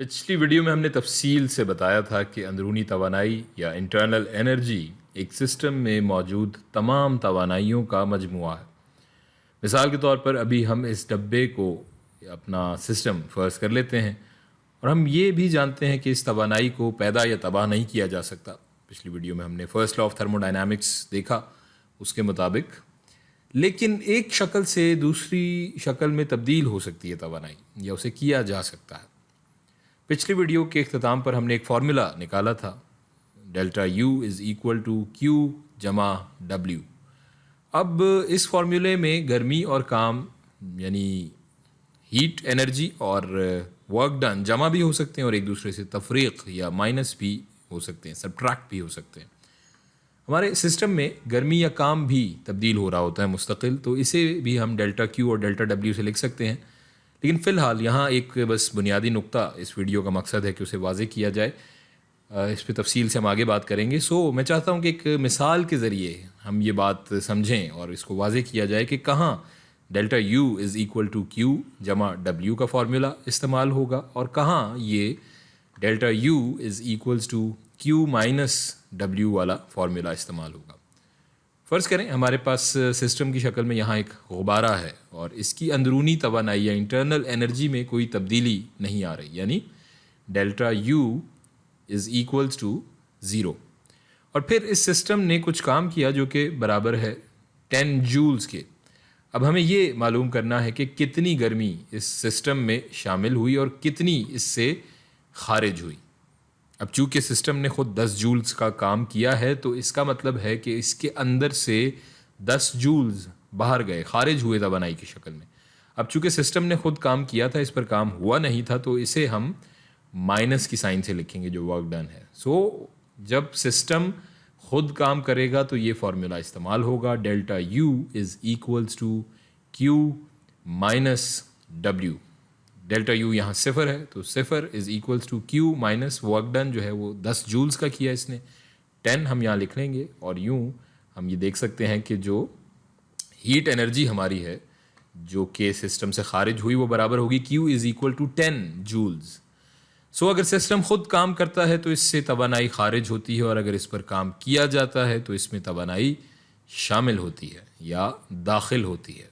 پچھلی ویڈیو میں ہم نے تفصیل سے بتایا تھا کہ اندرونی توانائی یا انٹرنل انرجی ایک سسٹم میں موجود تمام توانائیوں کا مجموعہ ہے۔ مثال کے طور پر ابھی ہم اس ڈبے کو اپنا سسٹم فرض کر لیتے ہیں اور ہم یہ بھی جانتے ہیں کہ اس توانائی کو پیدا یا تباہ نہیں کیا جا سکتا۔ پچھلی ویڈیو میں ہم نے first law of thermo dynamics دیکھا، اس کے مطابق لیکن ایک شکل سے دوسری شکل میں تبدیل ہو سکتی ہے توانائی، یا اسے کیا جا سکتا ہے۔ پچھلی ویڈیو کے اختتام پر ہم نے ایک فارمولا نکالا تھا، delta U is equal to Q جمع ڈبلیو۔ اب اس فارمولے میں گرمی اور کام یعنی ہیٹ انرجی اور ورک ڈن جمع بھی ہو سکتے ہیں اور ایک دوسرے سے تفریق یا مائنس بھی ہو سکتے ہیں، سبٹریکٹ بھی ہو سکتے ہیں۔ ہمارے سسٹم میں گرمی یا کام بھی تبدیل ہو رہا ہوتا ہے مستقل، تو اسے بھی ہم ڈیلٹا کیو اور ڈیلٹا ڈبلیو سے لکھ سکتے ہیں۔ لیکن فی الحال یہاں ایک بس بنیادی نقطہ اس ویڈیو کا مقصد ہے کہ اسے واضح کیا جائے، اس پہ تفصیل سے ہم آگے بات کریں گے۔ میں چاہتا ہوں کہ ایک مثال کے ذریعے ہم یہ بات سمجھیں اور اس کو واضح کیا جائے کہ کہاں delta U is equal to Q جمع ڈبلیو کا فارمولا استعمال ہوگا اور کہاں یہ delta U is equals to Q minus W والا فارمولا استعمال ہوگا۔ فرض کریں ہمارے پاس سسٹم کی شکل میں یہاں ایک غبارہ ہے اور اس کی اندرونی توانائی یا انٹرنل انرجی میں کوئی تبدیلی نہیں آ رہی، یعنی delta U is equals to 0، اور پھر اس سسٹم نے کچھ کام کیا جو کہ برابر ہے 10 جولز کے۔ اب ہمیں یہ معلوم کرنا ہے کہ کتنی گرمی اس سسٹم میں شامل ہوئی اور کتنی اس سے خارج ہوئی۔ اب چونکہ سسٹم نے خود 10 جولز کا کام کیا ہے تو اس کا مطلب ہے کہ اس کے اندر سے 10 جولز باہر گئے، خارج ہوئے توانائی کی شکل میں۔ اب چونکہ سسٹم نے خود کام کیا تھا، اس پر کام ہوا نہیں تھا، تو اسے ہم مائنس کی سائن سے لکھیں گے جو ورک ڈن ہے۔ جب سسٹم خود کام کرے گا تو یہ فارمولا استعمال ہوگا، delta U is equals to Q minus W. Delta U یہاں 0 ہے تو 0 is equals to Q minus work done جو ہے وہ 10 جولز کا کیا اس نے، 10 ہم یہاں لکھ لیں گے، اور یوں ہم یہ دیکھ سکتے ہیں کہ جو ہیٹ انرجی ہماری ہے جو کہ سسٹم سے خارج ہوئی وہ برابر ہوگی کیو از ایکول ٹو 10 جولز۔ اگر سسٹم خود کام کرتا ہے تو اس سے توانائی خارج ہوتی ہے، اور اگر اس پر کام کیا جاتا ہے تو اس میں توانائی شامل ہوتی ہے یا داخل ہوتی ہے۔